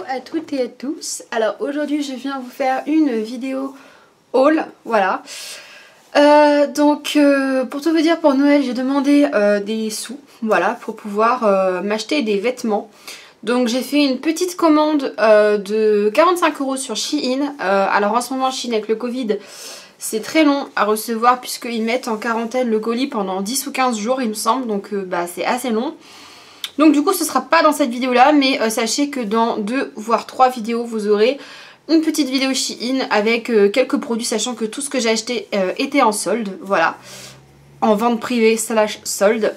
à toutes et à tous. Alors aujourd'hui je viens vous faire une vidéo haul, voilà. Pour tout vous dire, pour Noël j'ai demandé des sous, voilà, pour pouvoir m'acheter des vêtements. Donc j'ai fait une petite commande de 45 € sur Shein. Alors en ce moment Shein avec le Covid c'est très long à recevoir puisqu'ils mettent en quarantaine le colis pendant 10 ou 15 jours il me semble. Donc c'est assez long. Donc du coup ce sera pas dans cette vidéo là, mais sachez que dans 2 voire 3 vidéos vous aurez une petite vidéo Shein avec quelques produits, sachant que tout ce que j'ai acheté était en solde, voilà, en vente privée / solde.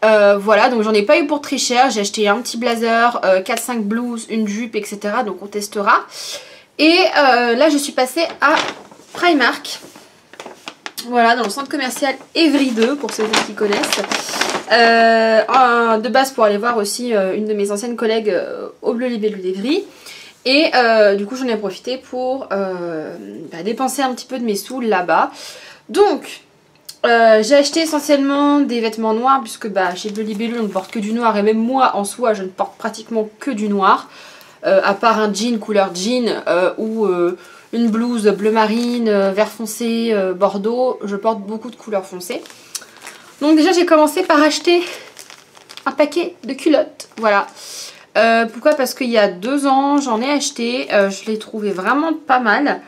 Voilà, donc j'en ai pas eu pour très cher, j'ai acheté un petit blazer, 4-5 blouses, une jupe, etc. Donc on testera. Et là je suis passée à Primark, voilà, dans le centre commercial Evry 2 pour ceux qui connaissent. De base pour aller voir aussi une de mes anciennes collègues au Bleu Libellule d'Evry. Et du coup j'en ai profité pour dépenser un petit peu de mes sous là-bas. Donc j'ai acheté essentiellement des vêtements noirs puisque chez Bleu Libellule on ne porte que du noir. Et même moi en soi je ne porte pratiquement que du noir. À part un jean couleur jean ou une blouse bleu marine, vert foncé, bordeaux. Je porte beaucoup de couleurs foncées. Donc déjà j'ai commencé par acheter un paquet de culottes, voilà. Pourquoi? Parce qu'il y a 2 ans j'en ai acheté, je l'ai trouvé vraiment pas mal.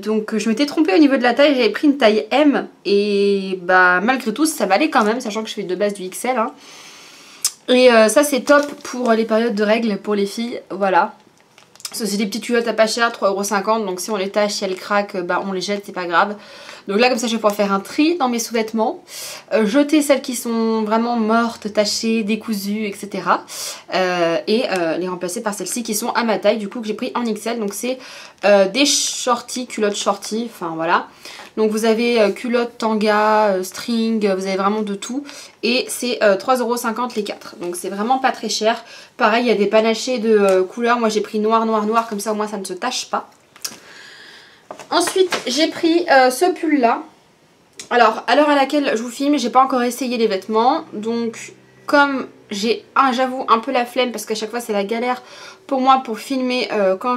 Donc je m'étais trompée au niveau de la taille, j'avais pris une taille M et malgré tout ça m'allait quand même, sachant que je fais de base du XL. Hein. Et ça c'est top pour les périodes de règles pour les filles, voilà. C'est des petites culottes à pas cher, 3,50 €, donc si on les tâche, si elles craquent, on les jette, c'est pas grave. Donc là comme ça je vais pouvoir faire un tri dans mes sous-vêtements, jeter celles qui sont vraiment mortes, tachées, décousues, etc. Et les remplacer par celles-ci qui sont à ma taille, du coup que j'ai pris en XL. Donc c'est des shorties, culottes shorties, enfin voilà. Donc vous avez culottes, tanga, string, vous avez vraiment de tout. Et c'est 3,50 € les 4. Donc c'est vraiment pas très cher. Pareil, il y a des panachés de couleurs. Moi j'ai pris noir, noir, noir, comme ça au moins ça ne se tache pas. Ensuite j'ai pris ce pull là. Alors à l'heure à laquelle je vous filme, j'ai pas encore essayé les vêtements. Donc comme j'ai j'avoue un peu la flemme parce qu'à chaque fois c'est la galère pour moi pour filmer quand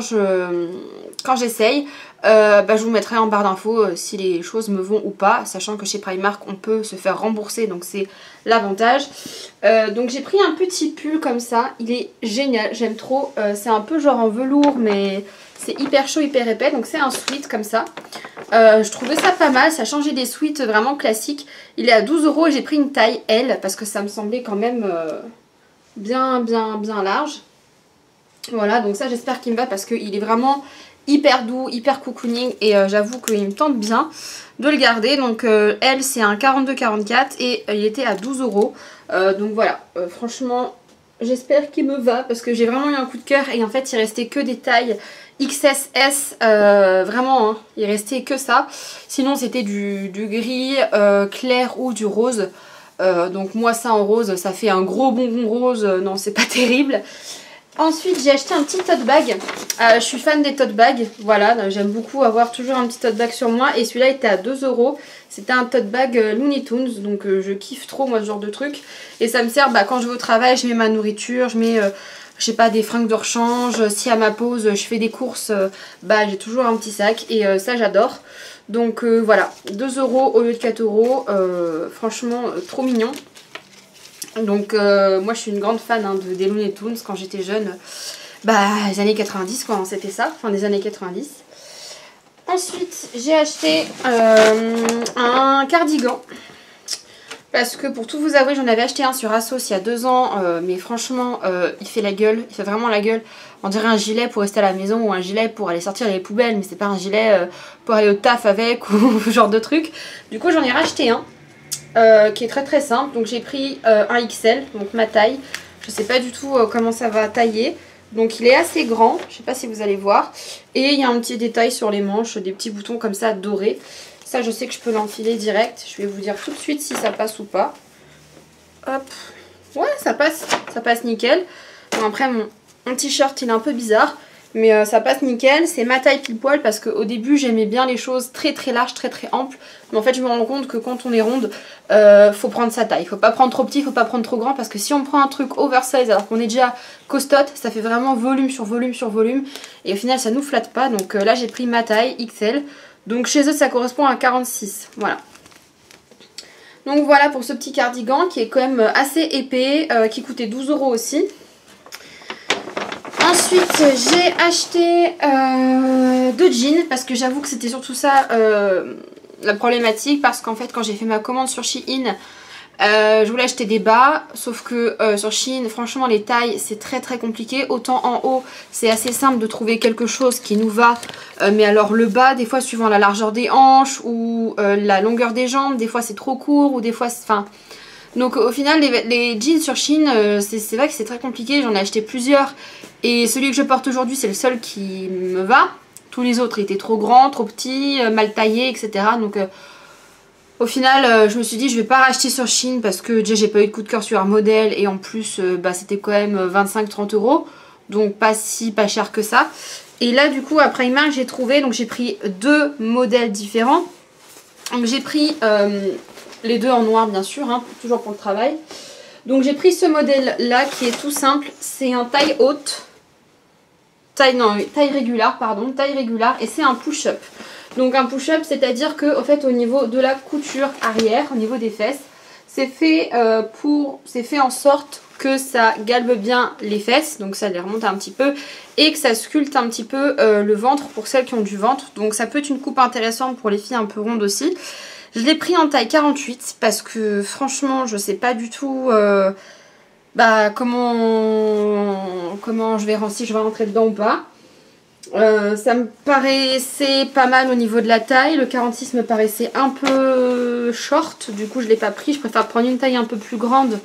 j'essaye, je vous mettrai en barre d'infos si les choses me vont ou pas, sachant que chez Primark on peut se faire rembourser, donc c'est l'avantage. Donc j'ai pris un petit pull comme ça, il est génial, j'aime trop, c'est un peu genre en velours mais c'est hyper chaud, hyper épais, donc c'est un sweat comme ça. Je trouvais ça pas mal, ça changeait des sweats vraiment classiques. Il est à 12 € et j'ai pris une taille L parce que ça me semblait quand même bien large. Voilà, donc ça j'espère qu'il me va parce qu'il est vraiment hyper doux, hyper cocooning et j'avoue qu'il me tente bien de le garder. Donc L c'est un 42-44 et il était à 12 €. Donc voilà, franchement j'espère qu'il me va parce que j'ai vraiment eu un coup de cœur et en fait il restait que des tailles XSS, vraiment hein, il restait que ça. Sinon c'était du gris clair ou du rose. Donc moi ça en rose ça fait un gros bonbon rose, non c'est pas terrible. Ensuite j'ai acheté un petit tote bag, je suis fan des tote bags, voilà, j'aime beaucoup avoir toujours un petit tote bag sur moi et celui-là était à 2 €, c'était un tote bag Looney Tunes, donc je kiffe trop moi ce genre de truc et ça me sert quand je vais au travail, je mets ma nourriture, je mets je sais pas des fringues de rechange, si à ma pause je fais des courses, j'ai toujours un petit sac et ça j'adore. Donc voilà, 2 € au lieu de 4 €, franchement trop mignon. Donc moi je suis une grande fan des Looney Tunes quand j'étais jeune, les années 90 quoi, c'était ça, fin des années 90. Ensuite j'ai acheté un cardigan. Parce que pour tout vous avouer j'en avais acheté un sur Asos il y a 2 ans, mais franchement il fait la gueule, il fait vraiment la gueule. On dirait un gilet pour rester à la maison ou un gilet pour aller sortir les poubelles, mais c'est pas un gilet pour aller au taf avec ou ce genre de truc. Du coup j'en ai racheté un. Qui est très très simple, donc j'ai pris un XL, donc ma taille, je sais pas du tout comment ça va tailler, donc il est assez grand, je sais pas si vous allez voir, et il y a un petit détail sur les manches, des petits boutons comme ça dorés, ça je sais que je peux l'enfiler direct, je vais vous dire tout de suite si ça passe ou pas. Hop, ouais ça passe nickel. Bon, après mon t-shirt il est un peu bizarre, Mais ça passe nickel, c'est ma taille pile poil parce qu'au début j'aimais bien les choses très très larges, très très amples. Mais en fait je me rends compte que quand on est ronde, faut prendre sa taille. Faut pas prendre trop petit, faut pas prendre trop grand parce que si on prend un truc oversize alors qu'on est déjà costote, ça fait vraiment volume sur volume sur volume. Et au final ça nous flatte pas. Donc là j'ai pris ma taille XL. Donc chez eux ça correspond à 46. Voilà. Donc voilà pour ce petit cardigan qui est quand même assez épais, qui coûtait 12 € aussi. Ensuite j'ai acheté 2 jeans parce que j'avoue que c'était surtout ça la problématique, parce qu'en fait quand j'ai fait ma commande sur Shein, je voulais acheter des bas, sauf que sur Shein franchement les tailles c'est très très compliqué. Autant en haut c'est assez simple de trouver quelque chose qui nous va, mais alors le bas des fois suivant la largeur des hanches ou la longueur des jambes, des fois c'est trop court ou des fois enfin... Donc au final les jeans sur Shein c'est vrai que c'est très compliqué, j'en ai acheté plusieurs et celui que je porte aujourd'hui c'est le seul qui me va. Tous les autres étaient trop grands, trop petits, mal taillés, etc. Donc au final je me suis dit je vais pas racheter sur Shein parce que déjà j'ai pas eu de coup de cœur sur un modèle et en plus bah, c'était quand même 25-30 €. Donc pas cher que ça. Et là du coup à Primark j'ai trouvé, donc j'ai pris 2 modèles différents. Donc j'ai pris les 2 en noir bien sûr, hein, toujours pour le travail. Donc j'ai pris ce modèle là qui est tout simple, c'est un taille haute, taille régulière pardon, taille régulière, et c'est un push-up. Donc un push-up c'est à dire que au fait au niveau de la couture arrière, au niveau des fesses, c'est fait en sorte que ça galbe bien les fesses, donc ça les remonte un petit peu et que ça sculpte un petit peu le ventre pour celles qui ont du ventre. Donc ça peut être une coupe intéressante pour les filles un peu rondes aussi. Je l'ai pris en taille 48 parce que franchement je sais pas du tout bah, comment je vais, si je vais rentrer dedans ou pas. Ça me paraissait pas mal au niveau de la taille. Le 46 me paraissait un peu short, du coup je l'ai pas pris. Je préfère prendre une taille un peu plus grande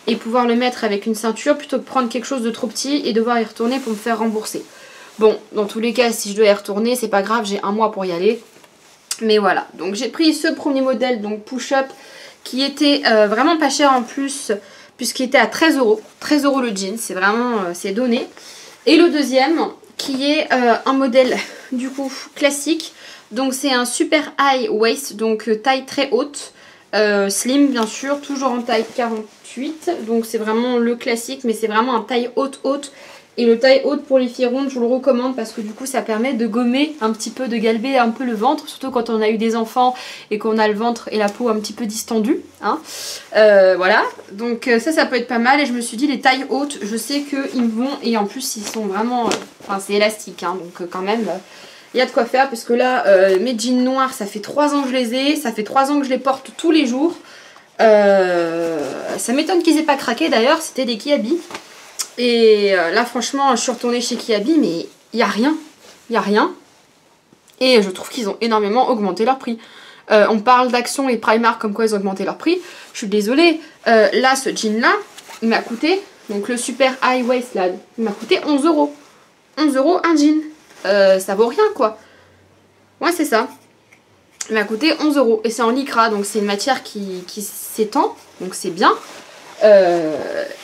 et pouvoir le mettre avec une ceinture plutôt que prendre quelque chose de trop petit et devoir y retourner pour me faire rembourser. Bon, dans tous les cas si je dois y retourner c'est pas grave, j'ai un mois pour y aller. Mais voilà, donc j'ai pris ce premier modèle, donc push-up, qui était vraiment pas cher en plus, puisqu'il était à 13 €. 13 € le jean, c'est vraiment, c'est donné. Et le deuxième, qui est un modèle du coup classique, donc c'est un super high waist, donc taille très haute, slim bien sûr, toujours en taille 48, donc c'est vraiment le classique, mais c'est vraiment un taille haute. Et le taille haute pour les filles rondes, je vous le recommande parce que du coup ça permet de gommer un petit peu, de galber un peu le ventre, surtout quand on a eu des enfants et qu'on a le ventre et la peau un petit peu distendue, hein. Voilà, donc ça peut être pas mal. Et je me suis dit les tailles hautes, je sais qu'ils me vont, et en plus ils sont vraiment, enfin c'est élastique, hein, donc quand même il y a de quoi faire, puisque là mes jeans noirs ça fait 3 ans que je les ai, ça fait 3 ans que je les porte tous les jours. Ça m'étonne qu'ils aient pas craqué d'ailleurs, c'était des Kiabi. Et là franchement je suis retournée chez Kiabi mais il n'y a rien, et je trouve qu'ils ont énormément augmenté leur prix. On parle d'Action et Primark comme quoi ils ont augmenté leur prix, je suis désolée. Là ce jean là il m'a coûté, donc le super high waist là, il m'a coûté 11 €. 11 € un jean, ça vaut rien quoi. Ouais c'est ça, il m'a coûté 11 € et c'est en lycra, donc c'est une matière qui s'étend, donc c'est bien.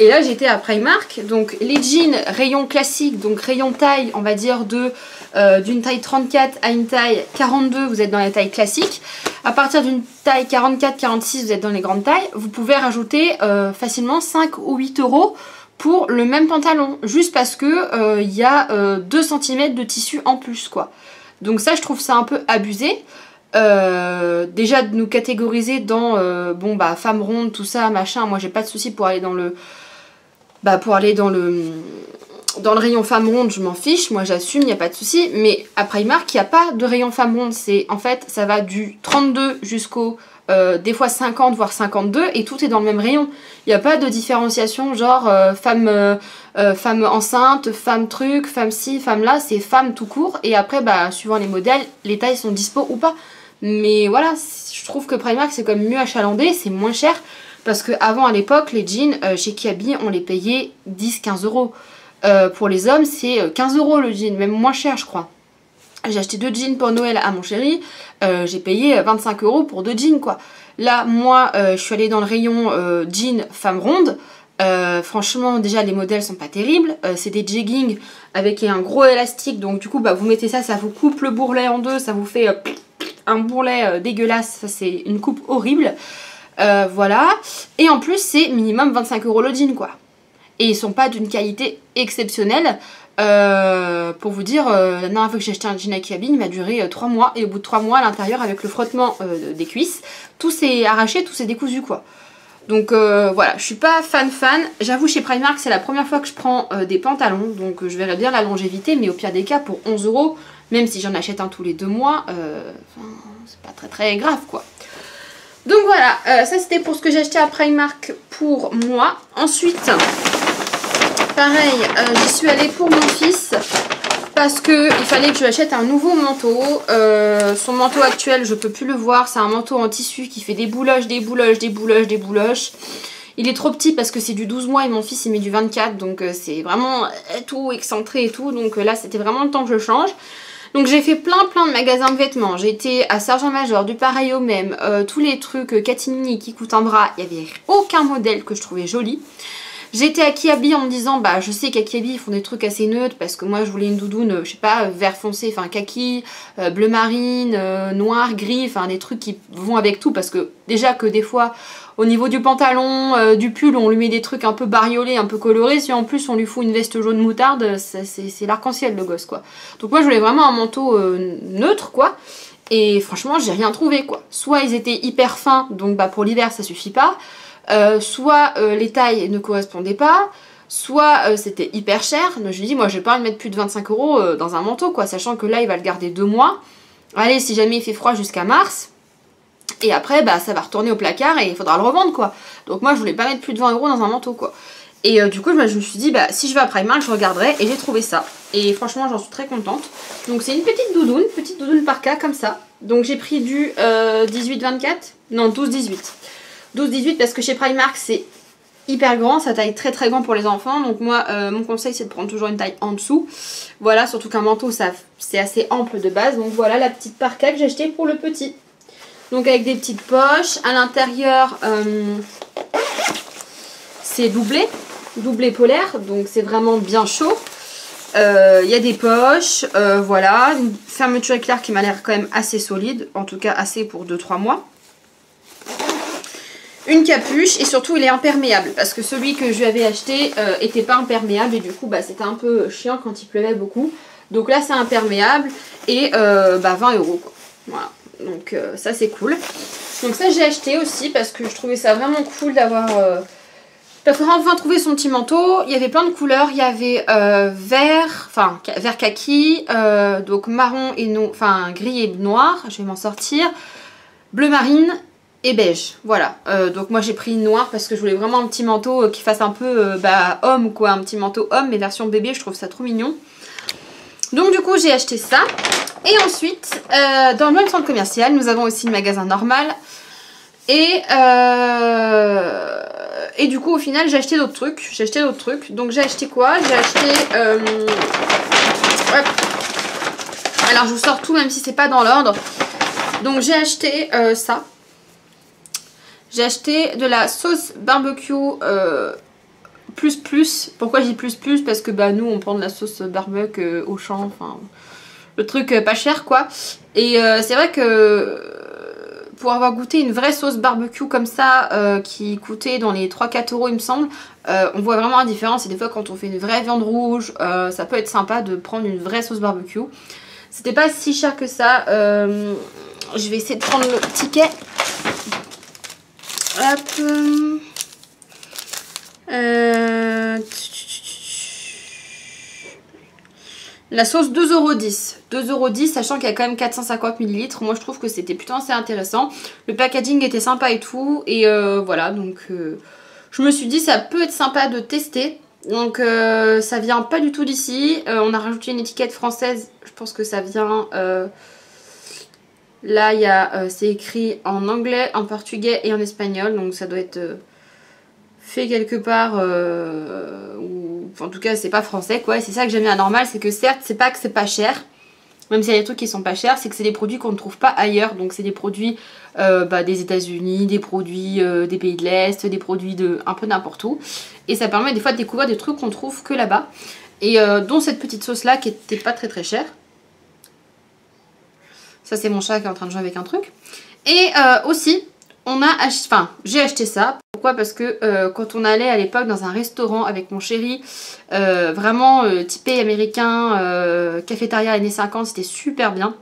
Et là j'étais à Primark, donc les jeans rayon classique, donc rayon taille on va dire d'une taille 34 à une taille 42, vous êtes dans les tailles classiques. À partir d'une taille 44-46 vous êtes dans les grandes tailles. Vous pouvez rajouter facilement 5 ou 8 € pour le même pantalon, juste parce que y a 2 cm de tissu en plus quoi. Donc ça je trouve ça un peu abusé. Déjà de nous catégoriser dans bon bah femmes rondes tout ça machin, moi j'ai pas de souci pour aller dans le rayon femmes rondes, je m'en fiche, moi j'assume, il n'y a pas de souci. Mais à Primark il n'y a pas de rayon femmes rondes, c'est en fait ça va du 32 jusqu'au des fois 50 voire 52 et tout est dans le même rayon. Il n'y a pas de différenciation genre femme enceinte, femme truc, femme ci, femme là, c'est femme tout court. Et après bah suivant les modèles les tailles sont dispo ou pas. Mais voilà, je trouve que Primark c'est quand même mieux achalandé, c'est moins cher. Parce qu'avant à l'époque les jeans chez Kiabi on les payait 10-15 €. Pour les hommes c'est 15 € le jean, même moins cher je crois. J'ai acheté 2 jeans pour Noël à mon chéri, j'ai payé 25 € pour 2 jeans quoi. Là moi je suis allée dans le rayon jeans femme ronde, Franchement déjà les modèles sont pas terribles, c'est des jeggings avec un gros élastique, donc du coup bah, vous mettez ça, ça vous coupe le bourrelet en deux, ça vous fait un bourrelet dégueulasse, ça c'est une coupe horrible. Voilà, et en plus c'est minimum 25 € le jean quoi. Et ils sont pas d'une qualité exceptionnelle. Pour vous dire, la dernière fois que j'ai acheté un jean à Kiabi, il m'a duré 3 mois. Et au bout de 3 mois, à l'intérieur, avec le frottement des cuisses, tout s'est arraché, tout s'est décousu quoi. Donc voilà, je suis pas fan. J'avoue, chez Primark, c'est la première fois que je prends des pantalons. Donc je verrai bien la longévité, mais au pire des cas, pour 11 €, même si j'en achète un tous les 2 mois, c'est pas très grave quoi. Donc voilà, ça c'était pour ce que j'ai acheté à Primark pour moi. Ensuite, pareil, j'y suis allée pour mon fils parce qu'il fallait que je lui achète un nouveau manteau. Son manteau actuel, je peux plus le voir. C'est un manteau en tissu qui fait des bouloches. Il est trop petit parce que c'est du 12 mois et mon fils il met du 24. Donc c'est vraiment tout excentré et tout. Donc là, c'était vraiment le temps que je change. Donc j'ai fait plein de magasins de vêtements. J'ai été à Sergent-Major, du pareil au même, tous les trucs Catimini qui coûtent un bras. Il n'y avait aucun modèle que je trouvais joli. J'étais à Kiabi en me disant, bah je sais qu'à Kiabi ils font des trucs assez neutres parce que moi je voulais une doudoune, je sais pas, vert foncé, enfin kaki, bleu marine, noir, gris, enfin des trucs qui vont avec tout parce que déjà que des fois au niveau du pantalon, du pull, on lui met des trucs un peu bariolés, un peu colorés, si en plus on lui fout une veste jaune moutarde, c'est l'arc-en-ciel le gosse quoi. Donc moi je voulais vraiment un manteau neutre quoi. Et franchement j'ai rien trouvé quoi. Soit ils étaient hyper fins, donc bah pour l'hiver ça suffit pas. Soit les tailles ne correspondaient pas, soit c'était hyper cher. Donc je lui dis, moi je vais pas mettre plus de 25 € dans un manteau quoi, sachant que là il va le garder 2 mois. Allez, si jamais il fait froid jusqu'à mars, et après bah ça va retourner au placard et il faudra le revendre quoi. Donc moi je voulais pas mettre plus de 20 € dans un manteau quoi. Et du coup je me suis dit, bah si je vais à Primark je regarderai, et j'ai trouvé ça. Et franchement j'en suis très contente. Donc c'est une petite doudoune parka comme ça. Donc j'ai pris du 18-24, non 12-18. 12-18 parce que chez Primark c'est hyper grand, ça taille très grand pour les enfants. Donc moi mon conseil c'est de prendre toujours une taille en dessous. Voilà, surtout qu'un manteau ça c'est assez ample de base. Donc voilà la petite parka que j'ai achetée pour le petit. Donc avec des petites poches. À l'intérieur c'est doublé polaire. Donc c'est vraiment bien chaud. Il y a des poches, voilà. Une fermeture éclair qui m'a l'air quand même assez solide. En tout cas assez pour 2-3 mois. Une capuche et surtout il est imperméable parce que celui que je lui avais acheté était pas imperméable et du coup bah, c'était un peu chiant quand il pleuvait beaucoup. Donc là c'est imperméable et 20 € quoi. Voilà, donc ça c'est cool. Donc ça j'ai acheté aussi parce que je trouvais ça vraiment cool d'avoir enfin trouver son petit manteau. Il y avait plein de couleurs, il y avait vert kaki, donc marron et gris et noir, je vais m'en sortir, bleu marine et beige, voilà. Donc moi j'ai pris noir parce que je voulais vraiment un petit manteau qui fasse un peu homme quoi, un petit manteau homme mais version bébé, je trouve ça trop mignon. Donc du coup j'ai acheté ça. Et ensuite dans le même centre commercial nous avons aussi le magasin normal. Et du coup au final j'ai acheté d'autres trucs. Donc j'ai acheté quoi? J'ai acheté alors je vous sors tout même si c'est pas dans l'ordre. Donc j'ai acheté ça. J'ai acheté de la sauce barbecue plus. Pourquoi je dis plus? Parce que bah nous on prend de la sauce barbecue au champ, enfin le truc pas cher quoi. Et c'est vrai que pour avoir goûté une vraie sauce barbecue comme ça qui coûtait dans les 3-4 € il me semble, on voit vraiment la différence. Et des fois quand on fait une vraie viande rouge, ça peut être sympa de prendre une vraie sauce barbecue. C'était pas si cher que ça. Je vais essayer de prendre le ticket. Hop. La sauce 2,10 €. 2,10 €, sachant qu'il y a quand même 450 ml. Moi je trouve que c'était plutôt assez intéressant. Le packaging était sympa et tout. Et voilà, donc je me suis dit ça peut être sympa de tester. Donc ça vient pas du tout d'ici. On a rajouté une étiquette française. Je pense que ça vient... Là, il y a, c'est écrit en anglais, en portugais et en espagnol. Donc ça doit être fait quelque part, ou en tout cas c'est pas français quoi. Et c'est ça que j'aime bien à Normal, c'est que certes c'est pas que c'est pas cher, même s'il y a des trucs qui sont pas chers, c'est que c'est des produits qu'on ne trouve pas ailleurs. Donc c'est des produits des États-Unis, des produits des pays de l'Est, des produits de un peu n'importe où. Et ça permet des fois de découvrir des trucs qu'on trouve que là-bas. Et dont cette petite sauce là qui était pas très chère. Ça c'est mon chat qui est en train de jouer avec un truc. Et aussi, j'ai acheté ça. Pourquoi? Parce que quand on allait à l'époque dans un restaurant avec mon chéri, vraiment typé américain, cafétéria années 50, c'était super bien.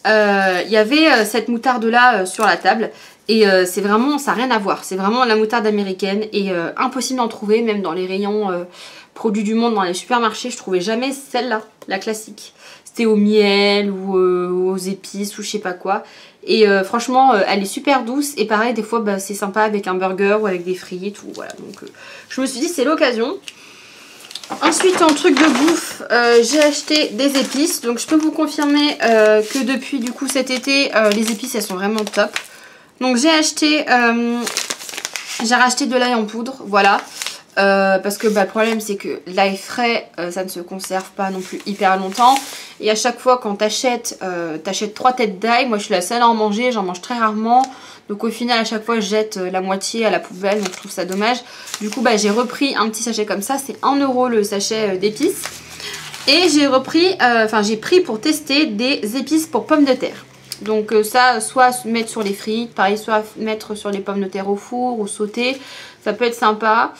Il y avait cette moutarde là sur la table. Et c'est vraiment, ça n'a rien à voir. C'est vraiment la moutarde américaine. Et impossible d'en trouver, même dans les rayons produits du monde, dans les supermarchés. Je trouvais jamais celle-là, la classique. C'était au miel ou aux épices ou je sais pas quoi. Et franchement, elle est super douce. Et pareil, des fois, bah, c'est sympa avec un burger ou avec des frites. Ou, voilà. Donc je me suis dit, c'est l'occasion. Ensuite, en truc de bouffe, j'ai acheté des épices. Donc je peux vous confirmer que depuis du coup cet été, les épices, elles sont vraiment top. Donc j'ai racheté de l'ail en poudre, voilà. Parce que bah, le problème c'est que l'ail frais, ça ne se conserve pas non plus hyper longtemps. Et à chaque fois quand t'achètes 3 têtes d'ail, moi je suis la seule à en manger, j'en mange très rarement. Donc au final à chaque fois je jette la moitié à la poubelle, donc je trouve ça dommage. Du coup bah, j'ai repris un petit sachet comme ça, c'est 1 € le sachet d'épices. Et j'ai pris pour tester des épices pour pommes de terre. Donc ça, soit mettre sur les frites, pareil, soit mettre sur les pommes de terre au four ou sauter, ça peut être sympa.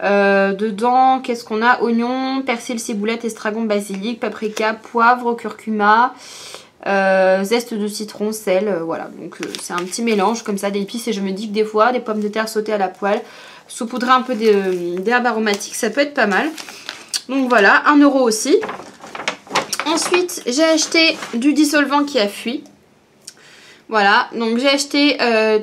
Dedans, qu'est-ce qu'on a? Oignon, persil, ciboulette, estragon, basilic, paprika, poivre, curcuma, zeste de citron, sel, voilà. Donc c'est un petit mélange comme ça d'épices et je me dis que des fois, des pommes de terre sautées à la poêle, saupoudrer un peu d'herbes aromatiques, ça peut être pas mal. Donc voilà, 1 € aussi. Ensuite, j'ai acheté du dissolvant qui a fui. Voilà, donc j'ai acheté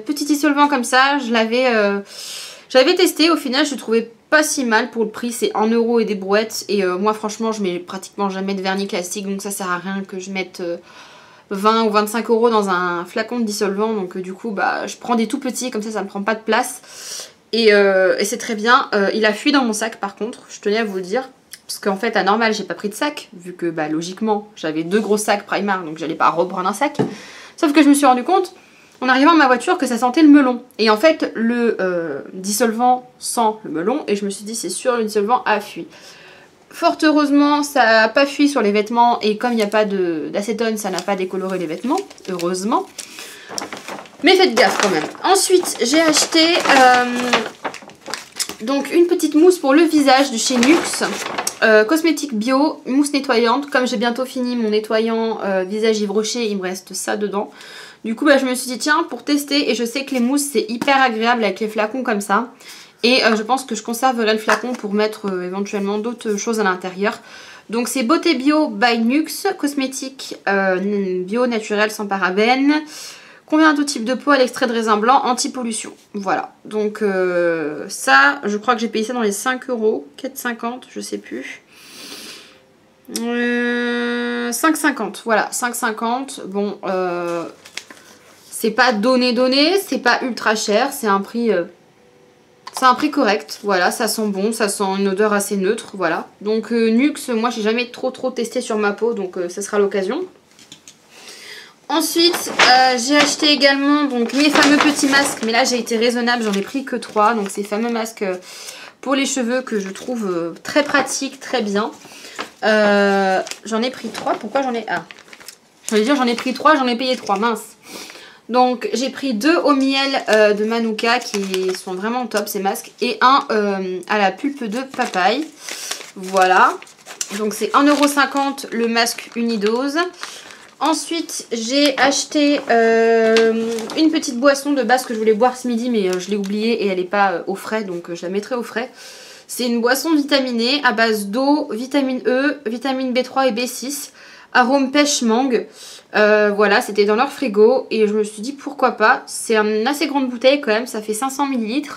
petit dissolvant comme ça, j'avais testé, au final je le trouvais pas si mal pour le prix, c'est 1 € et des brouettes. Et moi franchement je mets pratiquement jamais de vernis classique, donc ça sert à rien que je mette 20 ou 25 € dans un flacon de dissolvant. Donc du coup bah, je prends des tout petits, comme ça me prend pas de place. Et c'est très bien, il a fui dans mon sac par contre, je tenais à vous le dire. Parce qu'en fait à normal j'ai pas pris de sac, vu que bah, logiquement j'avais 2 gros sacs Primark, donc j'allais pas reprendre un sac. Sauf que je me suis rendu compte, en arrivant à ma voiture, que ça sentait le melon. Et en fait, le dissolvant sent le melon. Et je me suis dit, c'est sûr, le dissolvant a fui. Fort heureusement, ça n'a pas fui sur les vêtements. Et comme il n'y a pas d'acétone, ça n'a pas décoloré les vêtements. Heureusement. Mais faites gaffe quand même. Ensuite, j'ai acheté donc une petite mousse pour le visage de chez Nuxe. Cosmétique bio, mousse nettoyante. Comme j'ai bientôt fini mon nettoyant visage Yves Rocher, il me reste ça dedans. Du coup bah, je me suis dit tiens, pour tester, et je sais que les mousses c'est hyper agréable avec les flacons comme ça. Et je pense que je conserverai le flacon pour mettre éventuellement d'autres choses à l'intérieur. Donc c'est Beauté Bio by Nuxe, cosmétique bio naturel sans parabènes. Convient à tout type de peau à l'extrait de raisin blanc, anti-pollution. Voilà, donc ça, je crois que j'ai payé ça dans les 5 €, 4,50, je sais plus. 5,50, voilà, 5,50. Bon, c'est pas donné, c'est pas ultra cher, c'est un prix correct. Voilà, ça sent bon, ça sent une odeur assez neutre, voilà. Donc Nuxe, moi j'ai jamais trop testé sur ma peau, donc ça sera l'occasion. Ensuite, j'ai acheté également donc, mes fameux petits masques, mais là j'ai été raisonnable, j'en ai pris que 3. Donc ces fameux masques pour les cheveux que je trouve très pratiques, très bien. J'en ai pris 3, pourquoi j'en ai... Ah, je voulais dire j'en ai pris 3, j'en ai payé 3, mince. Donc j'ai pris 2 au miel de Manuka qui sont vraiment top ces masques. Et un à la pulpe de papaye. Voilà. Donc c'est 1,50 € le masque unidose. Ensuite, j'ai acheté une petite boisson de base que je voulais boire ce midi, mais je l'ai oubliée et elle n'est pas au frais, donc je la mettrai au frais. C'est une boisson vitaminée à base d'eau, vitamine E, vitamine B3 et B6, arôme pêche mangue. Voilà, c'était dans leur frigo et je me suis dit pourquoi pas. C'est une assez grande bouteille quand même, ça fait 500 ml.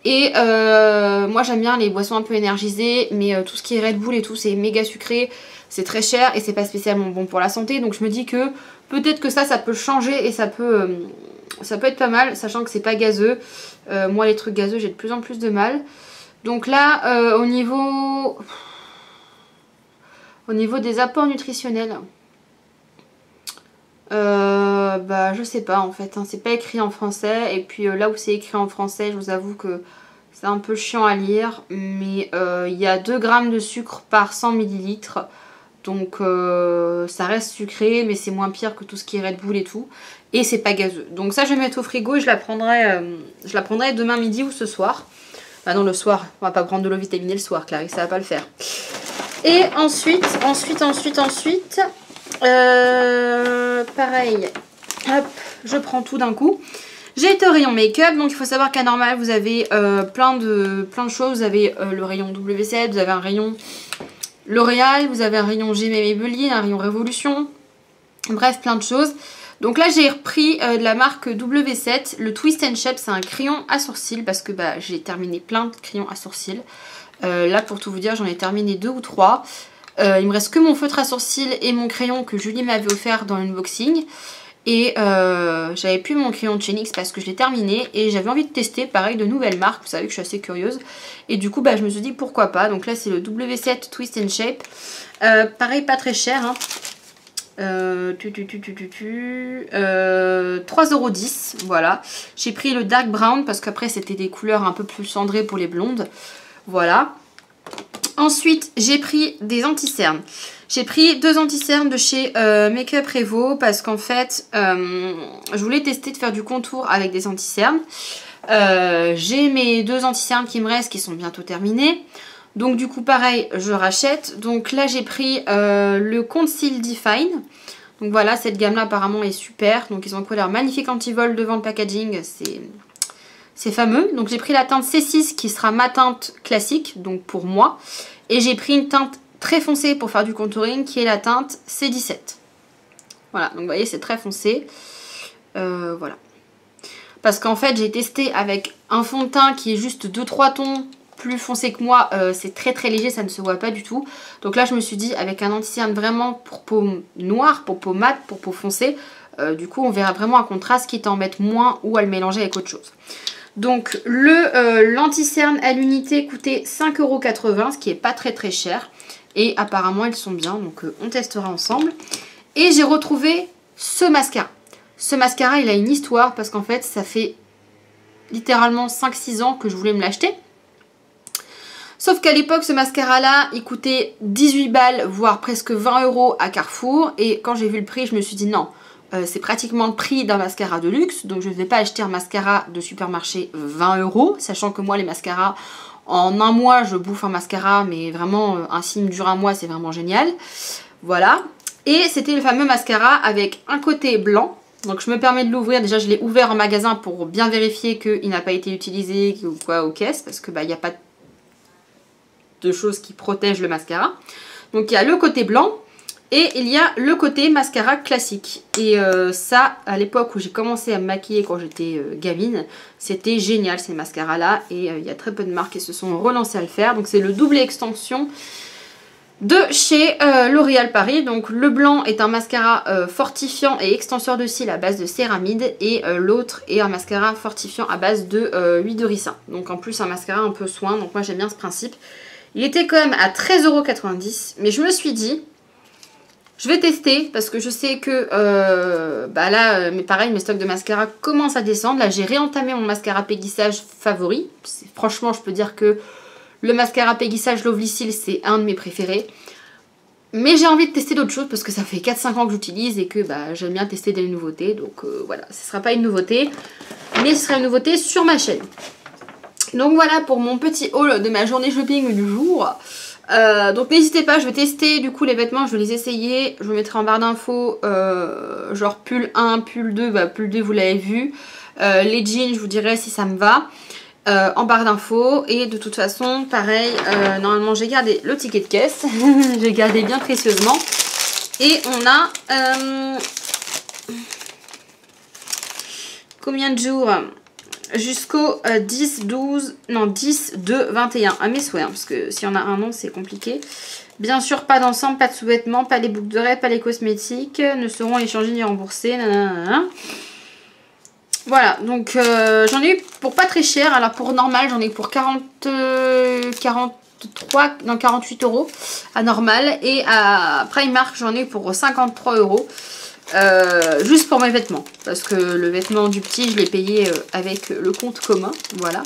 Et moi j'aime bien les boissons un peu énergisées, mais tout ce qui est Red Bull et tout c'est méga sucré. C'est très cher et c'est pas spécialement bon pour la santé. Donc je me dis que peut-être que ça peut changer et ça peut être pas mal. Sachant que c'est pas gazeux. Moi les trucs gazeux j'ai de plus en plus de mal. Donc là au niveau des apports nutritionnels. Bah je sais pas en fait, hein. C'est pas écrit en français. Et puis là où c'est écrit en français, je vous avoue que c'est un peu chiant à lire. Mais il y a 2 grammes de sucre par 100 millilitres. Donc ça reste sucré, mais c'est moins pire que tout ce qui est Red Bull et tout. Et c'est pas gazeux. Donc ça je vais mettre au frigo et je la prendrai demain midi ou ce soir. Bah non, le soir, on va pas prendre de l'eau vitaminée le soir, Clarisse, ça va pas le faire. Et ensuite, pareil, hop, je prends tout d'un coup. J'ai été au rayon make-up, donc il faut savoir qu'à Normal, vous avez plein de choses. Vous avez le rayon WC, vous avez un rayon L'Oréal, vous avez un rayon G Maybelline, un rayon Révolution, bref, plein de choses. Donc là, j'ai repris de la marque W7, le Twist and Shape, c'est un crayon à sourcils parce que bah, j'ai terminé plein de crayons à sourcils. Là, pour tout vous dire, j'en ai terminé 2 ou 3. Il me reste que mon feutre à sourcils et mon crayon que Julie m'avait offert dans l'unboxing. Et j'avais plus mon crayon de chez NYX parce que je l'ai terminé. Et j'avais envie de tester, pareil, de nouvelles marques. Vous savez que je suis assez curieuse. Et du coup, bah, je me suis dit pourquoi pas. Donc là, c'est le W7 Twist and Shape. Pareil, pas très cher. Hein. 3,10 €, voilà. J'ai pris le dark brown parce qu'après c'était des couleurs un peu plus cendrées pour les blondes. Voilà. Ensuite j'ai pris des anti-cernes. J'ai pris 2 anti-cernes de chez Make Up Revo parce qu'en fait je voulais tester de faire du contour avec des anti-cernes. J'ai mes 2 anti-cernes qui me restent qui sont bientôt terminés. Donc du coup pareil je rachète. Donc là j'ai pris le Conceal Define. Donc voilà, cette gamme là apparemment est super. Donc ils ont une couleur magnifique anti-vol devant le packaging. C'est fameux. Donc j'ai pris la teinte C6 qui sera ma teinte classique. Donc pour moi. Et j'ai pris une teinte très foncée pour faire du contouring qui est la teinte C17. Voilà, donc vous voyez c'est très foncé. Voilà. Parce qu'en fait j'ai testé avec un fond de teint qui est juste 2-3 tons plus foncé que moi, c'est très très léger, ça ne se voit pas du tout. Donc là je me suis dit avec un anti-cerne vraiment pour peau noire, pour peau mate, pour peau foncée, du coup on verra vraiment un contraste quitte à en mettre moins ou à le mélanger avec autre chose. Donc l'anti-cerne à l'unité coûtait 5,80 €, ce qui est pas très très cher. Et apparemment elles sont bien, donc on testera ensemble. Et j'ai retrouvé ce mascara. Ce mascara il a une histoire parce qu'en fait ça fait littéralement 5-6 ans que je voulais me l'acheter. Sauf qu'à l'époque, ce mascara-là, il coûtait 18 balles, voire presque 20 € à Carrefour. Et quand j'ai vu le prix, je me suis dit non, c'est pratiquement le prix d'un mascara de luxe. Donc je ne vais pas acheter un mascara de supermarché 20 €. Sachant que moi, les mascaras, en un mois, je bouffe un mascara. Mais vraiment, un signe dure un mois, c'est vraiment génial. Voilà. Et c'était le fameux mascara avec un côté blanc. Donc je me permets de l'ouvrir. Déjà, je l'ai ouvert en magasin pour bien vérifier qu'il n'a pas été utilisé ou quoi aux caisses. Parce que bah, il n'y a pas de choses qui protègent le mascara. Donc il y a le côté blanc et il y a le côté mascara classique. Et ça, à l'époque où j'ai commencé à me maquiller quand j'étais gamine, c'était génial ces mascaras là. Et il y a très peu de marques qui se sont relancées à le faire. Donc c'est le double extension de chez L'Oréal Paris. Donc le blanc est un mascara fortifiant et extenseur de cils à base de céramide. Et l'autre est un mascara fortifiant à base de huile de ricin. Donc en plus un mascara un peu soin. Donc moi j'aime bien ce principe. Il était quand même à 13,90 €, mais je me suis dit, je vais tester parce que je sais que bah là, mais pareil, mes stocks de mascara commencent à descendre. Là, j'ai réentamé mon mascara péguissage favori. Franchement, je peux dire que le mascara péguissage Lovely Seal, c'est un de mes préférés. Mais j'ai envie de tester d'autres choses parce que ça fait 4-5 ans que j'utilise et que bah, j'aime bien tester des nouveautés. Donc voilà, ce ne sera pas une nouveauté, mais ce sera une nouveauté sur ma chaîne. Donc voilà pour mon petit haul de ma journée shopping du jour. Donc n'hésitez pas, je vais tester du coup les vêtements, je vais les essayer. Je vous mettrai en barre d'infos genre pull 1, pull 2, bah pull 2 vous l'avez vu. Les jeans je vous dirai si ça me va en barre d'infos. Et de toute façon pareil, normalement j'ai gardé le ticket de caisse. J'ai gardé bien précieusement. Et on a combien de jours ? Jusqu'au 10-2-21 à mes souhaits, hein, parce que s'il y en a un an c'est compliqué. Bien sûr pas d'ensemble, pas de sous-vêtements, pas les boucles d'oreilles, pas les cosmétiques, ne seront échangés ni remboursés. Nanana. Voilà, donc j'en ai eu pour pas très cher. Alors pour normal j'en ai eu pour 48 € à normal. Et à Primark j'en ai eu pour 53 €. juste pour mes vêtements. Parce que le vêtement du petit, je l'ai payé avec le compte commun. Voilà.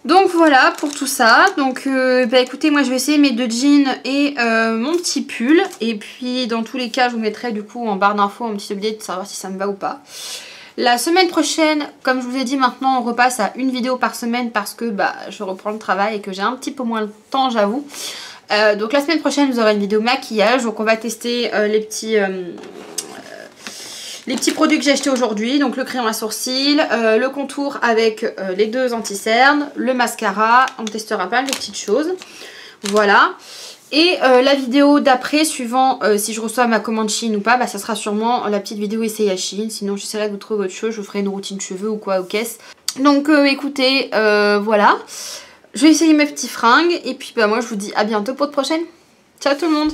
Donc voilà pour tout ça. Donc bah écoutez, moi je vais essayer mes 2 jeans et mon petit pull. Et puis dans tous les cas, je vous mettrai du coup en barre d'infos un petit update de savoir si ça me va ou pas. La semaine prochaine, comme je vous ai dit, maintenant on repasse à une vidéo par semaine parce que bah, je reprends le travail et que j'ai un petit peu moins de temps, j'avoue. Donc la semaine prochaine, vous aurez une vidéo maquillage. Donc on va tester les petits produits que j'ai achetés aujourd'hui. Donc le crayon à sourcils, le contour avec les 2 anti-cernes, le mascara. On testera pas les petites choses. Voilà. Et la vidéo d'après, suivant si je reçois ma commande Shein ou pas, bah, ça sera sûrement la petite vidéo essai à Shein. Sinon j'essaierai de vous trouver autre chose, je vous ferai une routine cheveux ou quoi aux caisses. Donc écoutez, voilà. Je vais essayer mes petits fringues. Et puis bah, moi je vous dis à bientôt pour de prochaine. Ciao tout le monde.